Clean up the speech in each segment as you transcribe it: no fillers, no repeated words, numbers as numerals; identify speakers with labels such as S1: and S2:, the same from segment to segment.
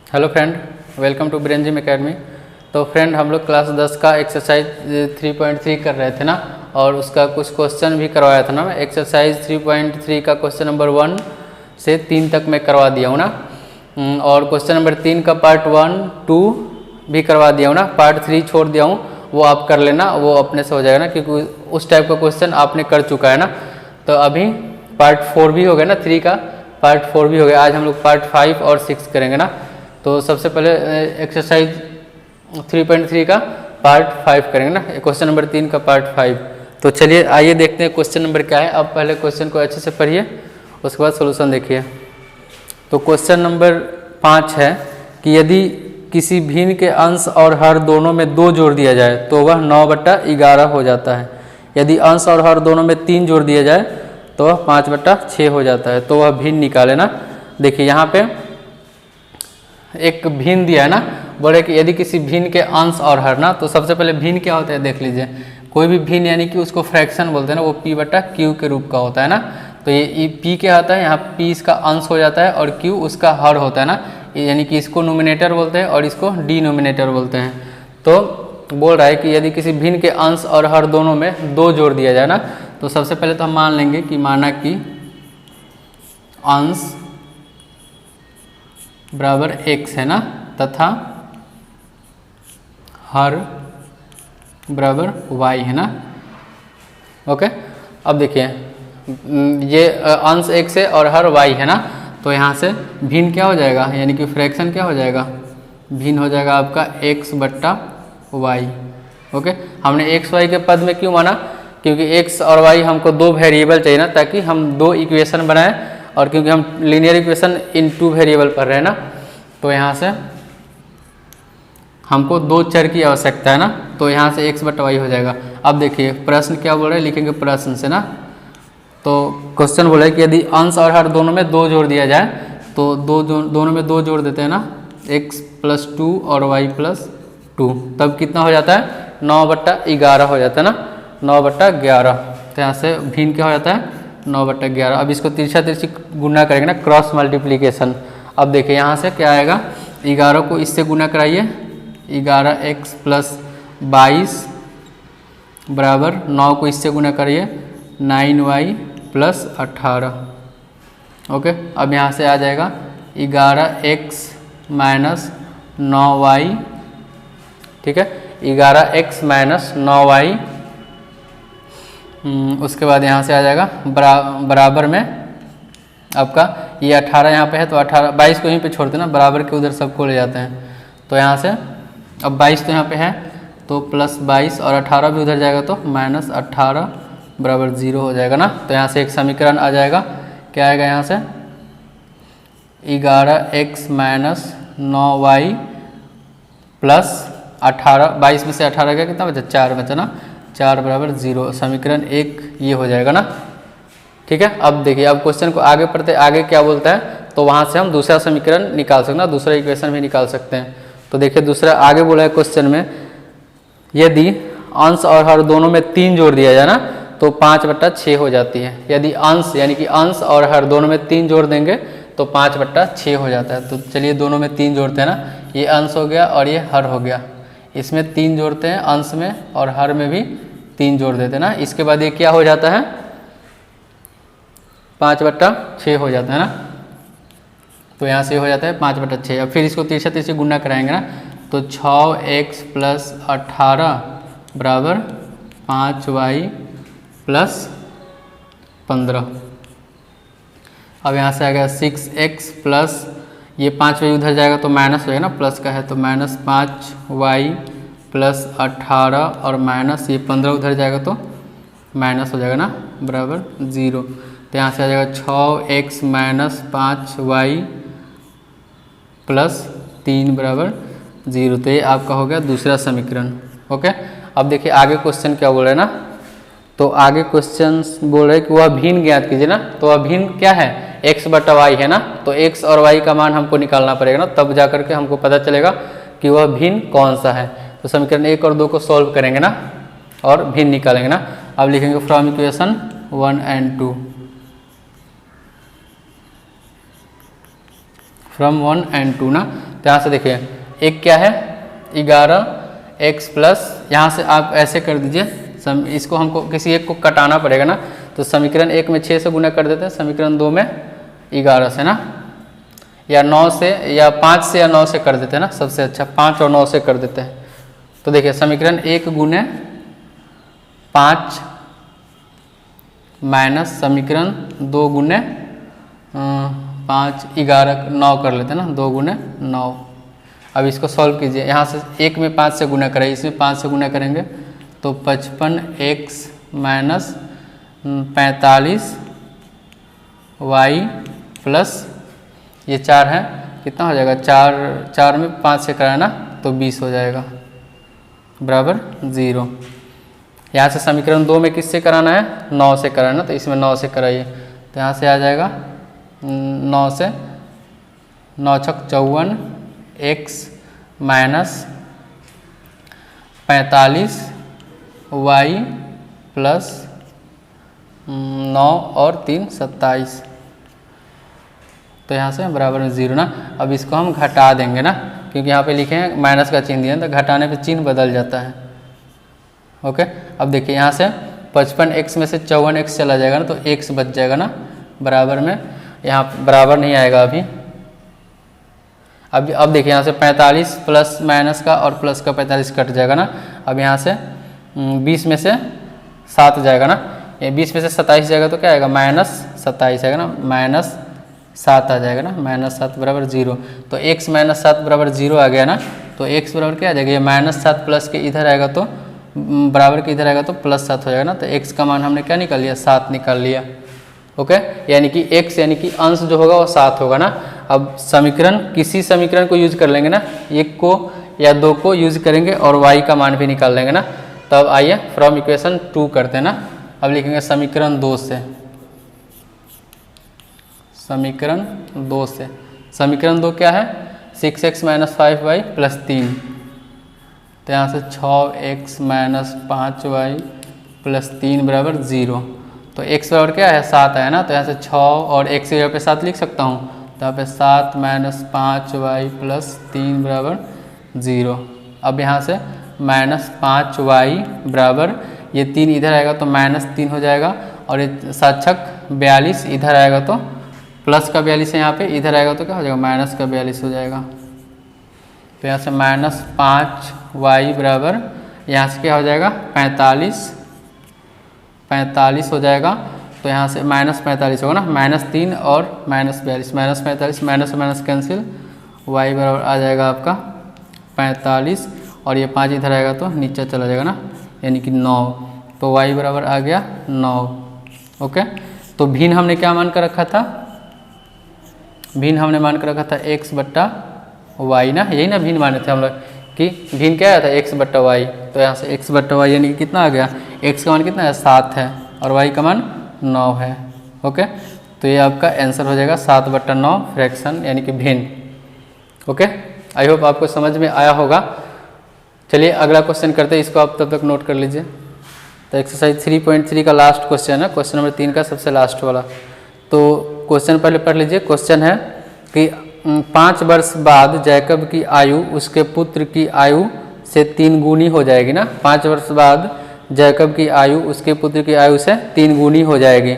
S1: Hello friend, welcome to brain gym academy. तो friend, हम लोग क्लास 10 का एक्सरसाइज 3.3 कर रहे थे ना, और उसका कुछ क्वेश्चन भी करवाया था ना। मैं एक्सरसाइज 3.3 का क्वेश्चन नंबर 1 से 3 तक मैं करवा दिया हूँ ना, और क्वेश्चन नंबर 3 का पार्ट 1, 2 भी करवा दिया हूँ ना। पार्ट 3 छोड़ दिया हूँ, वो आप कर लेना, वो अपने से हो जाएगा ना, क्योंकि उस टाइप का क्वेश्चन आपने कर चुका है ना। तो अभी पार्ट 4 भी हो गया ना, 3 का पार्ट 4 भी हो गया। आज हम लोग पार्ट 5 और 6 करेंगे ना। तो सबसे पहले एक्सरसाइज 3.3 का पार्ट 5 करेंगे ना, क्वेश्चन नंबर 3 का पार्ट 5। तो चलिए आइए देखते हैं क्वेश्चन नंबर क्या है। अब पहले क्वेश्चन को अच्छे से पढ़िए, उसके बाद सॉल्यूशन देखिए। तो क्वेश्चन नंबर 5 है कि यदि किसी भिन्न के अंश और हर दोनों में 2 जोड़ दिया जाए तो वह 9/11 हो जाता है। यदि अंश और हर दोनों में 3 जोड़ दिया जाए तो वह 5/6 हो जाता है। तो वह भिन्न निकाले ना। देखिए यहाँ पे एक भिन्न दिया है ना, बोले कि यदि किसी भिन्न के अंश और हर ना। तो सबसे पहले भिन्न क्या होता है देख लीजिए। कोई भी भिन्न यानी कि उसको फ्रैक्शन बोलते हैं ना, वो p/q के रूप का होता है ना। तो ये p क्या होता है, यहाँ p इसका अंश हो जाता है और q उसका हर होता है ना, यानी कि इसको नोमिनेटर बोलते हैं और इसको डिनोमिनेटर बोलते हैं। तो बोल रहा है कि यदि किसी भिन्न के अंश और हर दोनों में 2 जोड़ दिया जाए ना, तो सबसे पहले तो हम मान लेंगे कि माना कि अंश बराबर x है ना, तथा हर बराबर y है ना। ओके, अब देखिए ये अंश x है और हर y है ना। तो यहाँ से भिन्न क्या हो जाएगा, यानी कि फ्रैक्शन क्या हो जाएगा, भिन्न हो जाएगा आपका x/y। ओके, हमने x y के पद में क्यों माना, क्योंकि x और y हमको 2 वेरिएबल चाहिए ना, ताकि हम 2 इक्वेशन बनाएं। और क्योंकि हम लीनियर इक्वेशन इन 2 वेरिएबल पढ़ रहे हैं ना, तो यहाँ से हमको 2 चर की आवश्यकता है ना। तो यहाँ से x/y हो जाएगा। अब देखिए प्रश्न क्या बोल रहे हैं, लिखेंगे प्रश्न से ना। तो क्वेश्चन बोला है कि यदि अंश और हर दोनों में 2 जोड़ दिया जाए, तो दोनों में 2 जोड़ देते हैं ना, x+2 और y+2, तब कितना हो जाता है, 9/11 हो जाता है ना, 9/11। तो यहाँ से भिन्न क्या हो जाता है, 9/11। अब इसको तिरछा तिरछी गुना करेंगे ना, क्रॉस मल्टीप्लीकेशन। अब देखिए यहाँ से क्या आएगा, 11 को इससे गुना कराइए, 11x + 22 बराबर 9 को इससे गुना करिए, 9y + 18। ओके, अब यहाँ से आ जाएगा 11x - 9y, ठीक है, 11x - 9y। उसके बाद यहाँ से आ जाएगा बराबर में आपका ये 18 यहाँ पे है, तो 18 22 को यहीं पे छोड़ते ना, बराबर के उधर सबको ले जाते हैं। तो यहाँ से अब 22 तो यहाँ पे है, तो +22 और 18 भी उधर जाएगा, तो -18 बराबर 0 हो जाएगा ना। तो यहाँ से एक समीकरण आ जाएगा, क्या आएगा यहाँ से, 11x - 9y + 18, 22 में से 18 गया, कितना बचा, 4 बचा ना, 4 बराबर 0। समीकरण 1 ये हो जाएगा ना। ठीक है, अब देखिए, अब क्वेश्चन को आगे पढ़ते, आगे क्या बोलता है, तो वहाँ से हम दूसरा समीकरण निकाल सकते हैं, दूसरा इक्वेशन भी निकाल सकते हैं। तो देखिए दूसरा आगे बोला है क्वेश्चन में, यदि अंश और हर दोनों में 3 जोड़ दिया जाए ना, तो 5/6 हो जाती है। यदि अंश यानी कि अंश और हर दोनों में 3 जोड़ देंगे तो 5/6 हो जाता है। तो चलिए दोनों में 3 जोड़ते हैं ना, ये अंश हो गया और ये हर हो गया। इसमें 3 जोड़ते हैं अंश में, और हर में भी 3 जोड़ देते हैं ना। इसके बाद ये क्या हो जाता है, 5/6 हो जाता है ना। तो यहाँ से हो जाता है 5/6। अब फिर इसको तिरछा तिरछी गुना कराएंगे ना, तो 6x + 18 बराबर 5y + 15। अब यहाँ से आ गया 6x प्लस ये 5y उधर जाएगा तो माइनस हो जाएगा ना, प्लस का है तो -5y + 18 और माइनस ये 15 उधर जाएगा तो माइनस हो जाएगा ना, बराबर 0। तो यहाँ से आ जाएगा 6x - 5y + 3 बराबर 0। तो ये आपका हो गया दूसरा समीकरण। ओके, अब देखिए आगे क्वेश्चन क्या बोल रहे हैं ना। तो आगे क्वेश्चन बोल रहे हैं कि वह भिन्न ज्ञात कीजिए ना। तो वह भिन्न क्या है, x/y है ना। तो x और y का मान हमको निकालना पड़ेगा ना, तब जा करके हमको पता चलेगा कि वह भिन्न कौन सा है। तो समीकरण 1 और 2 को सॉल्व करेंगे ना, और भिन्न निकालेंगे ना। अब लिखेंगे from equation 1 and 2। From 1 and 2 ना। तो यहाँ से देखिए एक क्या है 11x प्लस, यहाँ से आप ऐसे कर दीजिए, इसको हमको किसी एक को कटाना पड़ेगा ना, तो समीकरण 1 में 6 से गुना कर देते हैं, समीकरण 2 में 11 से ना, या 9 से या 5 से या 9 से कर देते हैं ना, सबसे अच्छा 5 और 9 से कर देते हैं। तो देखिए समीकरण 1 गुने 5 माइनस समीकरण 2 गुने 5 11 9 कर लेते हैं ना, 2 गुने 9। अब इसको सॉल्व कीजिए, यहाँ से 1 में 5 से गुना करें, इसमें 5 से गुना करेंगे तो 55x माइनस 45y प्लस ये 4 है, कितना हो जाएगा 4 में 5 से कराना तो 20 हो जाएगा बराबर 0। यहाँ से समीकरण 2 में किससे कराना है 9 से कराना, तो इसमें 9 से कराइए, तो यहाँ से आ जाएगा 9 से 9 छक 54 x माइनस 45y प्लस 9 और 3 27, तो यहाँ से बराबर में 0 ना। अब इसको हम घटा देंगे ना, क्योंकि यहाँ पे लिखे हैं माइनस का चिन्ह दिया है, तो घटाने पे चिन्ह बदल जाता है। ओके, अब देखिए यहाँ से 55x में से 54x चला जाएगा ना, तो x बच जाएगा ना बराबर में, यहाँ बराबर नहीं आएगा अभी। अब देखिए यहाँ से 45 प्लस माइनस का और प्लस का 45 कट जाएगा ना। अब यहाँ से 20 में से 7 जाएगा ना, ये 20 में से 27 जाएगा तो क्या आएगा माइनस 27 आएगा ना, माइनस 7 आ जाएगा ना, माइनस 7 बराबर 0। तो x माइनस 7 बराबर 0 आ गया ना, तो x बराबर क्या आ जाएगा, ये माइनस 7 प्लस के इधर आएगा तो बराबर के इधर आएगा तो प्लस 7 हो जाएगा ना, तो x का मान हमने क्या निकाल लिया 7 निकाल लिया। ओके, यानी कि x यानी कि अंश जो होगा वो 7 होगा ना। अब समीकरण किसी समीकरण को यूज कर लेंगे ना, 1 को या 2 को यूज करेंगे और y का मान भी निकाल लेंगे ना। तब आइए फ्रॉम इक्वेशन 2 करते हैं ना। अब लिखेंगे समीकरण 2 से, समीकरण 2 से, समीकरण 2 क्या है 6x माइनस 5y प्लस 3, तो यहाँ से 6x माइनस 5y प्लस 3 बराबर 0। तो x बराबर क्या है 7 है ना, तो यहाँ से 6 और x की जगह पे 7 लिख सकता हूँ, तो यहाँ पे 7 माइनस 5y प्लस 3 बराबर 0। अब यहाँ से माइनस 5y बराबर ये 3 इधर आएगा तो माइनस 3 हो जाएगा, और ये 7 छक 42 इधर आएगा तो प्लस का 42 है यहाँ पे, इधर आएगा तो क्या हो जाएगा माइनस का 42 हो जाएगा। तो यहाँ से माइनस 5y बराबर यहाँ से क्या हो जाएगा 45 हो जाएगा, तो यहाँ से माइनस 45 होगा ना, माइनस 3 और minus 42, minus 45 minus minus cancel, y बराबर आ जाएगा आपका 45 और ये 5 इधर आएगा तो नीचे चला जाएगा ना, यानी कि 9, तो y बराबर आ गया 9। ओके, तो भिन्न हमने क्या मान कर रखा था, भिन्न हमने मान कर रखा था x बट्टा y ना, यही ना भिन्न माने थे हम लोग कि भिन्न क्या आया था x बट्टा y, तो यहाँ से x बट्टा y यानी कि कितना आ गया, x का मान कितना है 7 है और y का मान 9 है। ओके, तो ये आपका आंसर हो जाएगा 7 बट्टा 9 फ्रैक्शन यानी कि भिन्न। ओके, आई होप आपको समझ में आया होगा। चलिए अगला क्वेश्चन करते हैं, इसको आप तब तक नोट कर लीजिए। तो एक्सरसाइज 3.3 का लास्ट क्वेश्चन है, क्वेश्चन नंबर 3 का सबसे लास्ट वाला। तो क्वेश्चन पहले पढ़ लीजिए। क्वेश्चन है कि 5 वर्ष बाद जैकब की आयु उसके पुत्र की आयु से 3 गुनी हो जाएगी ना। 5 वर्ष बाद जैकब की आयु उसके पुत्र की आयु से 3 गुनी हो जाएगी।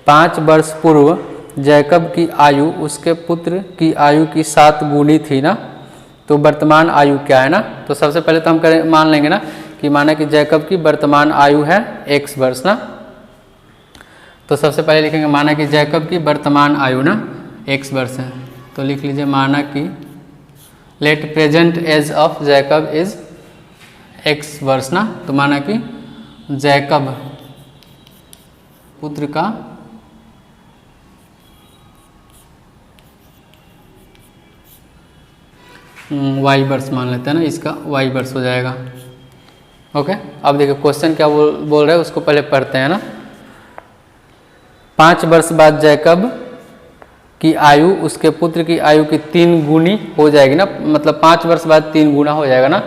S1: 5 वर्ष पूर्व जैकब की आयु उसके पुत्र की आयु की 7 गुनी थी ना, तो वर्तमान आयु क्या है ना। तो सबसे पहले तो हम मान लेंगे ना कि माना कि जैकब की वर्तमान आयु है x वर्ष ना। तो सबसे पहले लिखेंगे माना कि जैकब की वर्तमान आयु ना x वर्ष है, तो लिख लीजिए माना कि let present age of Jacob is x वर्ष ना। तो माना कि जैकब पुत्र का y वर्ष मान लेते हैं ना, इसका y वर्ष हो जाएगा। ओके, अब देखिए क्वेश्चन क्या बोल रहा है उसको पहले पढ़ते हैं ना। 5 वर्ष बाद जैकब की आयु उसके पुत्र की आयु की 3 गुनी हो जाएगी ना, मतलब 5 वर्ष बाद 3 गुना हो जाएगा ना।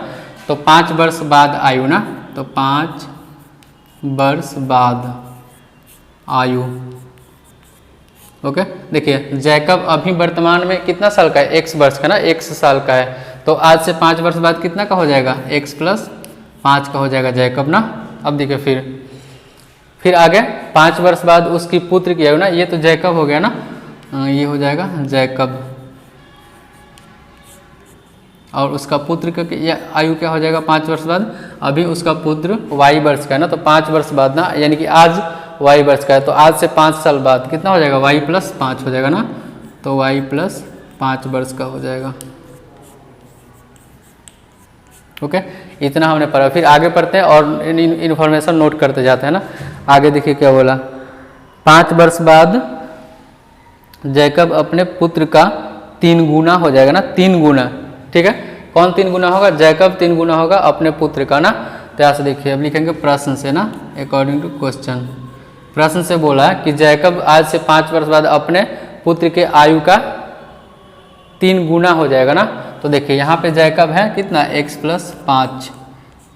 S1: तो 5 वर्ष बाद आयु ना, तो 5 वर्ष बाद आयु ओके, देखिए जैकब अभी वर्तमान में कितना साल का है, x वर्ष का ना, x साल का है, तो आज से 5 वर्ष बाद कितना का हो जाएगा, x प्लस 5 का हो जाएगा जैकब ना। अब देखिए फिर आगे 5 वर्ष बाद उसकी पुत्र की आयु ना, ये तो जैकब हो गया ना, ये हो जाएगा जैकब, और उसका पुत्र का आयु क्या हो जाएगा 5 वर्ष बाद, अभी उसका पुत्र y वर्ष का है ना, तो 5 वर्ष बाद ना, यानी कि आज y वर्ष का है, तो आज से 5 साल बाद कितना हो जाएगा, y प्लस 5 हो जाएगा ना, तो y प्लस 5 वर्ष का हो जाएगा। ओके, इतना हमने पढ़ा। फिर आगे पढ़ते हैं और इन्फॉर्मेशन नोट करते जाते हैं ना। आगे देखिए क्या बोला, 5 वर्ष बाद जैकब अपने पुत्र का 3 गुना हो जाएगा ना, 3 गुना, ठीक है। कौन 3 गुना होगा, जैकब 3 गुना होगा अपने पुत्र का ना। तो यहाँ से देखिए अब लिखेंगे प्रश्न से ना, अकॉर्डिंग टू क्वेश्चन। प्रश्न से बोला है कि जैकब आज से 5 वर्ष बाद अपने पुत्र के आयु का 3 गुना हो जाएगा ना। तो देखिए यहाँ पे जैकब है कितना, x प्लस 5,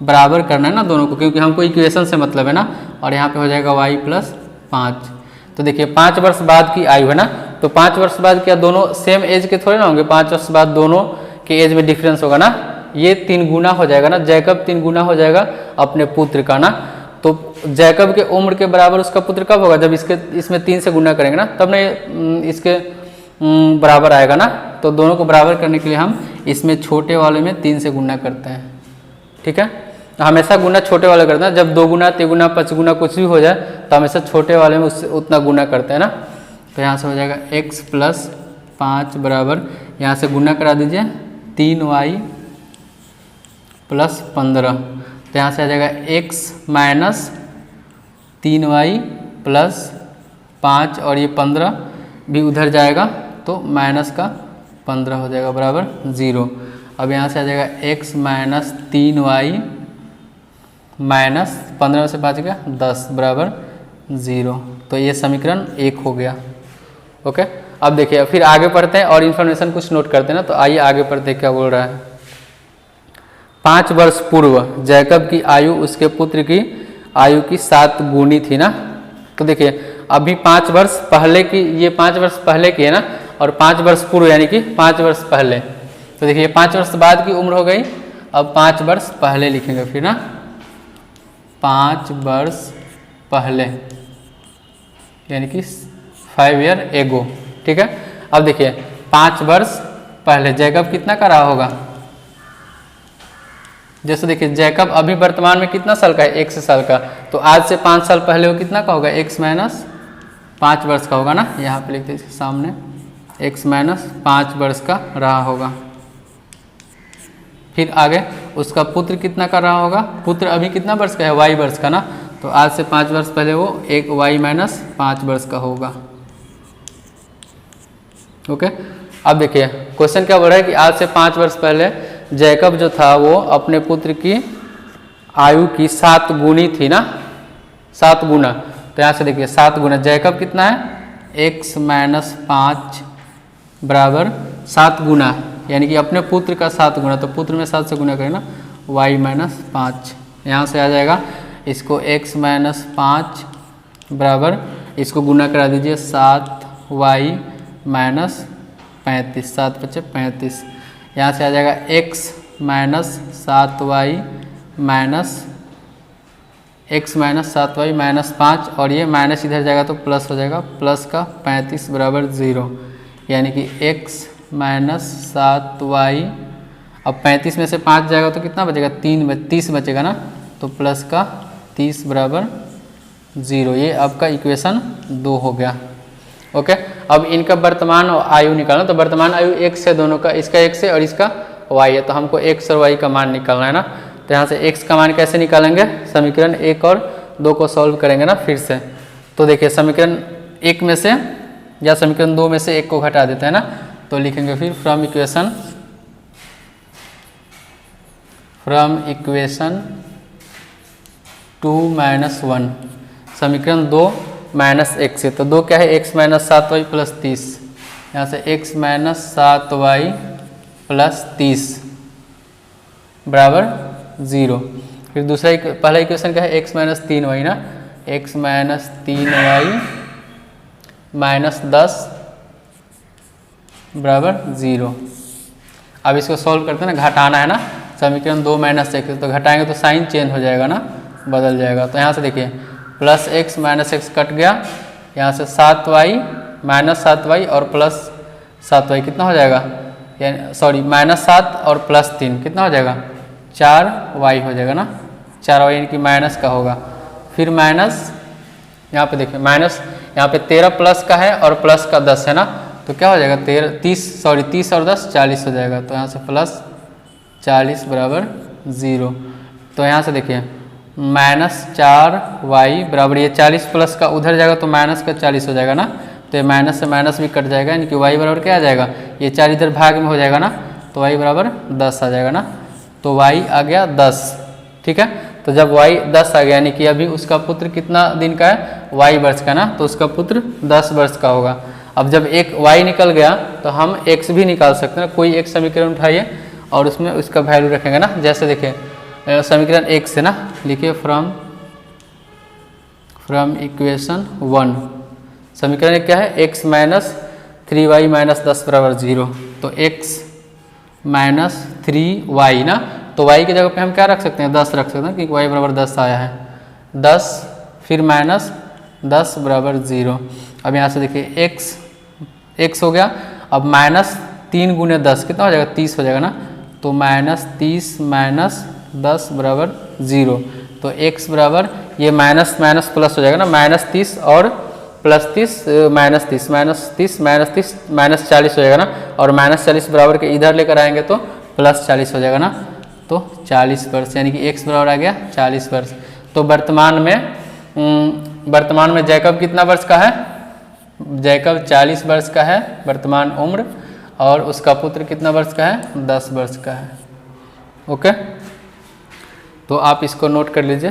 S1: बराबर करना है ना दोनों को, क्योंकि हमको इक्वेशन से मतलब है ना, और यहाँ पे हो जाएगा y प्लस 5। तो देखिए 5 वर्ष बाद की आयु है ना, तो 5 वर्ष बाद क्या दोनों सेम एज के थोड़े ना होंगे, 5 वर्ष बाद दोनों के एज में डिफरेंस होगा ना, ये 3 गुना हो जाएगा ना, जैकब 3 गुना हो जाएगा अपने पुत्र का ना। तो जैकब के उम्र के बराबर उसका पुत्र कब होगा, जब इसमें 3 से गुना करेंगे ना, तब नहीं इसके बराबर आएगा ना। तो दोनों को बराबर करने के लिए हम इसमें छोटे वाले में 3 से गुना करते हैं, ठीक है। हमेशा गुना छोटे वाले करते हैं, जब 2 गुना 3 गुना 5 गुना कुछ भी हो जाए तो हमेशा छोटे वाले में उससे उतना गुना करते हैं ना। तो यहाँ से हो जाएगा x प्लस 5 बराबर, यहाँ से गुना करा दीजिए 3y प्लस 15। तो यहाँ से आ जाएगा x माइनस 3y प्लस 5, और ये 15 भी उधर जाएगा तो माइनस का 15 हो जाएगा बराबर 0। अब यहाँ से आ जाएगा x माइनस 3y माइनस 15 से 5 गया 10 बराबर 0। तो ये समीकरण 1 हो गया। ओके, अब देखिए फिर आगे पढ़ते हैं और इन्फॉर्मेशन कुछ नोट करते हैं ना। तो आइए आगे पढ़ते हैं क्या बोल रहा है। 5 वर्ष पूर्व जैकब की आयु उसके पुत्र की आयु की 7 गुनी थी ना। तो देखिए अभी 5 वर्ष पहले की, ये 5 वर्ष पहले की है ना, और 5 वर्ष पूर्व यानी कि 5 वर्ष पहले। तो देखिए 5 वर्ष बाद की उम्र हो गई, अब 5 वर्ष पहले लिखेंगे फिर ना, 5 वर्ष पहले यानी कि 5 ईयर एगो, ठीक है। अब देखिए 5 वर्ष पहले जैकब कितना का रहा होगा, जैसे देखिए जैकब अभी वर्तमान में कितना साल का है, 1 साल का, तो आज से 5 साल पहले वो कितना का होगा, x माइनस 5 वर्ष का होगा ना। यहाँ पे लिखते हैं सामने x माइनस 5 वर्ष का रहा होगा। फिर आगे उसका पुत्र कितना का रहा होगा, पुत्र अभी कितना वर्ष का है, y वर्ष का ना, तो आज से 5 वर्ष पहले वो एक y माइनस 5 वर्ष का होगा। ओके, अब देखिए क्वेश्चन क्या बोल रहा है कि आज से 5 वर्ष पहले जैकब जो था वो अपने पुत्र की आयु की 7 गुनी थी ना, 7 गुना। तो यहाँ से देखिए 7 गुना जैकब कितना है, x माइनस 5 बराबर 7 गुना, यानी कि अपने पुत्र का 7 गुना, तो पुत्र में 7 से गुना करें ना, y माइनस 5। यहाँ से आ जाएगा इसको x माइनस 5 बराबर, इसको गुना करा दीजिए 7y माइनस 35, 7 × 5 = 35। यहाँ से आ जाएगा x माइनस 7y माइनस 5, और ये माइनस इधर जाएगा तो प्लस हो जाएगा, प्लस का 35 बराबर 0, यानी कि x माइनस 7y, अब 35 में से 5 जाएगा तो कितना बचेगा, 30 बचेगा ना, तो प्लस का 30 बराबर 0। ये आपका इक्वेशन 2 हो गया। ओके, अब इनका वर्तमान आयु निकालना, तो वर्तमान आयु x है दोनों का, इसका x है और इसका y है, तो हमको x और y का मान निकालना है ना। तो यहाँ से x का मान कैसे निकालेंगे, समीकरण 1 और 2 को सॉल्व करेंगे ना फिर से। तो देखिए समीकरण 1 में से या समीकरण 2 में से 1 को घटा देते हैं ना, तो लिखेंगे फिर फ्रॉम इक्वेशन 2 माइनस 1, समीकरण 2 माइनस 1 से, तो 2 क्या है, x माइनस 7y प्लस 30, यहाँ से x माइनस 7y प्लस 30 बराबर 0। फिर दूसरा पहला इक्वेशन क्या है, x माइनस 3y ना, x माइनस 3y -10 बराबर 0। अब इसको सॉल्व करते हैं ना, घटाना है ना, समीकरण 2 - x, तो घटाएंगे तो साइन चेंज हो जाएगा ना, बदल जाएगा। तो यहाँ से देखिए +x -x कट गया, यहाँ से 7y -7y और +7y कितना हो जाएगा, यानी सॉरी -7 और +3 कितना हो जाएगा, 4y हो जाएगा ना, 4y यानी कि माइनस का होगा। फिर माइनस यहाँ पे देखिए माइनस, यहाँ पे 13 प्लस का है और प्लस का 10 है ना, तो क्या हो जाएगा 30 और 10 40 हो जाएगा। तो यहाँ से +40 बराबर 0। तो यहाँ से देखिए -4y बराबर, ये 40 प्लस का उधर जाएगा तो माइनस का 40 हो जाएगा ना, तो ये माइनस से माइनस भी कट जाएगा, यानी कि y बराबर क्या आ जाएगा, ये 4 इधर भाग में हो जाएगा ना, तो y बराबर 10 आ जाएगा ना, तो y आ गया 10। ठीक है, तो जब y 10 आ गया, यानी कि अभी उसका पुत्र कितना दिन का है, y वर्ष का ना, तो उसका पुत्र 10 वर्ष का होगा। अब जब एक y निकल गया तो हम x भी निकाल सकते हैं, कोई एक समीकरण उठाइए और उसमें उसका वैल्यू रखेंगे ना। जैसे देखिए समीकरण 1 से ना लिखिए, फ्रॉम इक्वेशन 1, समीकरण क्या है, x - 3y - 10 बराबर 0। तो x - 3y ना, तो y की जगह पे हम क्या रख सकते हैं, 10 रख सकते हैं, क्योंकि y बराबर 10 आया है, 10 फिर -10 बराबर 0। अब यहाँ से देखिए x हो गया, अब -3 × 10 कितना हो जाएगा, 30 हो जाएगा ना, तो -30 - 10 बराबर 0। तो x बराबर ये माइनस माइनस प्लस हो जाएगा ना, -30 और +30 -30 -40 हो जाएगा ना, और -40 बराबर के इधर लेकर आएंगे तो +40 हो जाएगा ना, तो 40 वर्ष, यानी कि x बराबर आ गया 40 वर्ष। तो वर्तमान में जैकब कितना वर्ष का है, जैकब 40 वर्ष का है वर्तमान उम्र, और उसका पुत्र कितना वर्ष का है, 10 वर्ष का है। ओके, तो आप इसको नोट कर लीजिए।